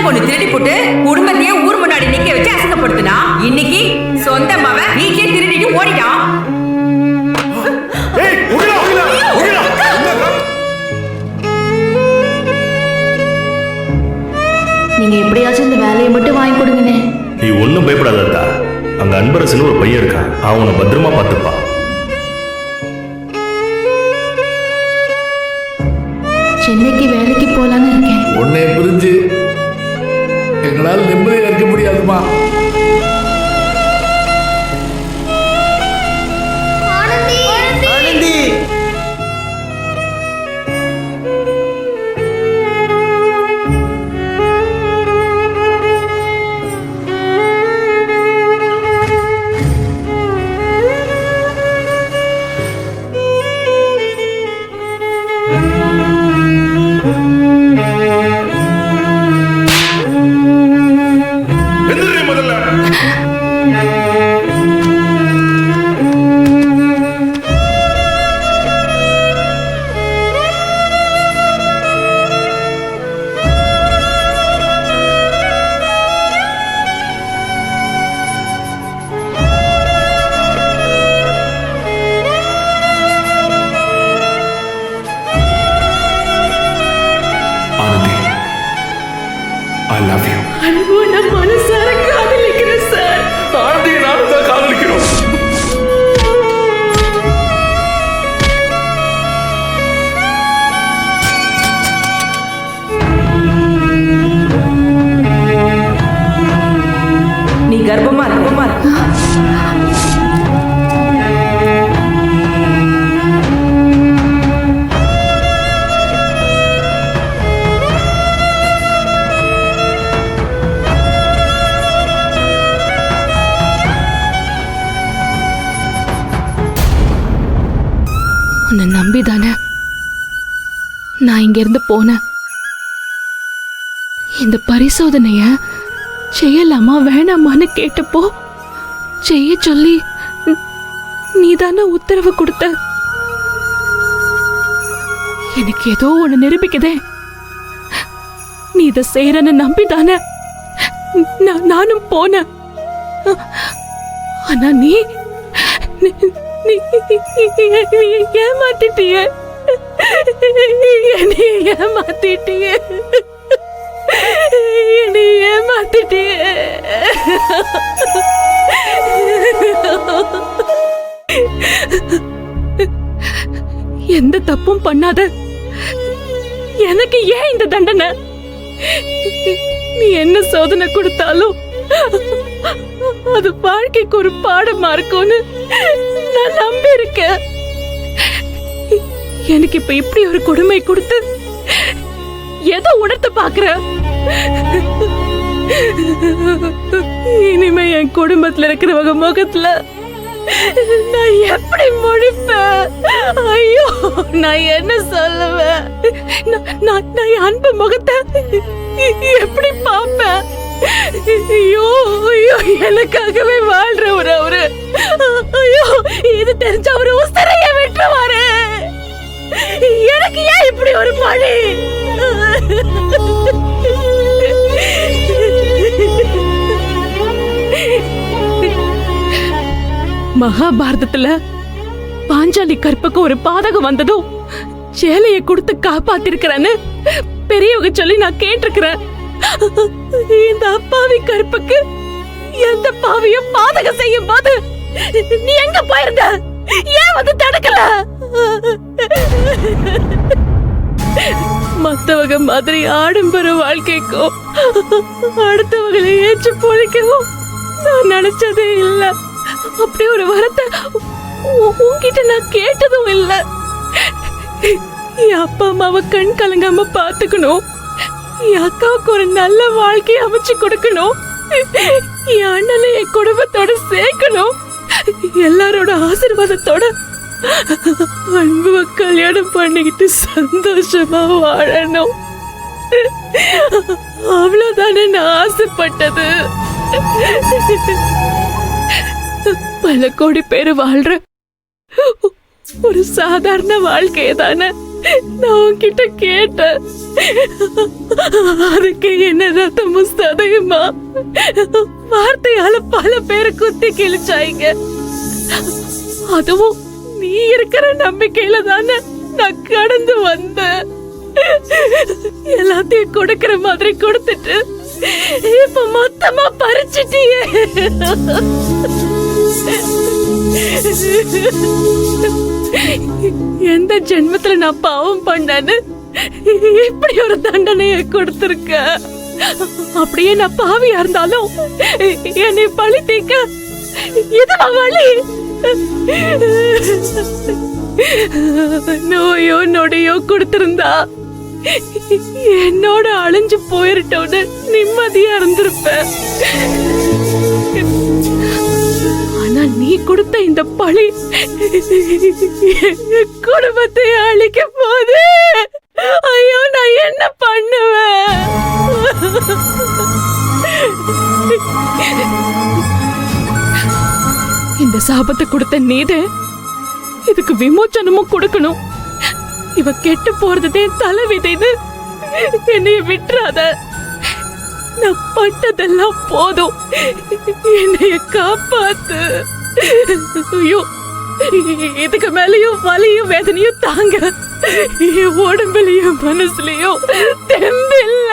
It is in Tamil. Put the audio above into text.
பொண்ணு திருடி போட்டு குடும்பத்தையே ஊர் முன்னாடி நிக்க வச்சு அசிங்கப்படுத்தினா, இன்னைக்கு சொந்த மவன் வீட்லயே திருடிட்டு ஓடிட்டான். நீங்க எப்படியாச்சும் இந்த வேலையை மட்டும் வாங்கி கொடுங்கண்ணே. நீ ஒன்னும் பயப்படாதா, அங்க அன்பரசன் ஒரு பையன் இருக்கான், அவனை பத்திரமா பார்த்துப்பான். சென்னைக்கு வேலைக்கு போலான்னு இருக்கேன். உன்னை புரிஞ்சு எங்களால் நிம்மதியா இருக்க முடியாதுமா. I love you. அன்பு நான் மனசார காதலிக்கிறேன் சார். ஆனந்தி நானும் தான் காதலிக்கிறோம். நீ கர்ப்பமா இருக்கு. உன்னை நம்பிதானே நான் இங்க இருந்து போனேன். இந்த பரிசோதனைய செய்யலாமா வேணாமான்னு கேட்டப்போ செய்ய சொல்லி நீதானே உத்தரவு கொடுத்த. எனக்கு ஏதோ ஒண்ணு நிரூபிக்குதே. நீ இதை செய்யறன்னு நம்பிதானே நானும் போனேன். ஆனா நீ ஏமாத்திட்டிய. ஏமாத்திட்டிய. எந்த தப்பும் பண்ணாத எனக்கு ஏன் இந்த தண்டனை? நீ என்ன சோதனை கொடுத்தாலும் அது வாழ்க்கைக்கு ஒரு பாடமா இருக்கும்னு நான் நம்பி இருக்கேன். எனக்கு இப்ப இப்படி ஒரு கொடுமை கொடுத்து ஏதோ உணர்த்த பாக்குற. இனிமே என் குடும்பத்துல இருக்கிறவங்க முகத்துல நான் எப்படி முடிப்பேன்? ஐயோ, நான் என்ன சொல்லுவேன்? நான் என் அன்பு முகத்தை எப்படி பாப்பேன்? ஐயோ ஐயோ, எனக்காகவே வாழ்றவர் அவரு. ஐயோ, இது தெரிஞ்ச அவரு உசரைய விட்டுருவாரு. எனக்கு ஏன் இப்படி ஒரு பழி? மகாபாரதத்துல பாஞ்சாலி கற்புக்கு ஒரு பாதகம் வந்ததும் சேலையை கொடுத்து காப்பாத்திருக்கிறேன்னு பெரியவங்க சொல்லி நான் கேட்டிருக்கிறேன். இந்த அப்பாவி கற்புக்கு எந்த பாவியும் பாதகம் செய்யும் போது நீ எங்க போயிருந்த? ஏன் வந்து தடுக்கல? மத்தவங்க மாதிரி ஆடம்பர வாழ்க்கைக்கும் அடுத்தவங்களை ஏற்று பொழைக்கவும் நான் நினைச்சதே இல்ல. அப்படி ஒரு வரத்தை உன்கிட்ட நான் கேட்டதும் இல்ல. என் அப்பா அம்மாவை கண் கலங்காம பாத்துக்கணும், என் அக்காவுக்கு ஒரு நல்ல வாழ்க்கையை அமைச்சு கொடுக்கணும், என் அண்ணனை என் குடும்பத்தோட சேர்க்கணும், எல்லாரோட ஆசீர்வாதத்தோட அன்புவ கல்யாணம் பண்ணிக்கிட்டு சந்தோஷமா வாழணும். அவ்வளவுதானே நான் ஆசைப்பட்டது. பல கோடி பேரு வாழ்ற ஒரு சாதாரண வாழ்க்கையை தானே நான் உன்கிட்ட கேட்டேன். அதுக்கு என்ன ரத்தமும் சதையுமா வார்த்தையால பல பேரை குத்தி கிழிச்சாங்க. அதுவும் நீ இருக்கிற நம்பிக்கையில தானே நான் கடந்து வந்தேன். எல்லாத்தையும் கொடுக்கிற மாதிரி கொடுத்துட்டு இப்ப மொத்தமா பறிச்சிட்டியே. எந்த ஜென்மத்துல நான் பாவம் பண்ணேன்னு இப்படி ஒரு தண்டனையை கொடுத்திருக்க. அப்படியே நான் பாவியா இருந்தாலும் என்னை பழி தீக்க இதுவா வழி? நோயோ நொடியோ கொடுத்திருந்தா என்னோட அழிஞ்சு போயிருட்டோன்னு நிம்மதியா இருந்திருப்பேன். ஆனா நீ கொடுத்த இந்த பழி குடும்பத்தை அழிக்க போது. ஐயோ, நான் என்ன பண்ணுவேன்? இந்த சாபத்தை கொடுத்த நீதே இதுக்கு விமோச்சனமும் கொடுக்கணும். இவ கெட்டு போறதே தலைவிதைன்னு என்னைய விட்டுறாத. நான் பட்டதெல்லாம் போதும், என்னைய காப்பாத்து. ஐயோ, இதுக்கு மேலயும் வலியும் வேதனையும் தாங்க என் உடம்புலயும் மனசுலயும் தெம்பில்ல.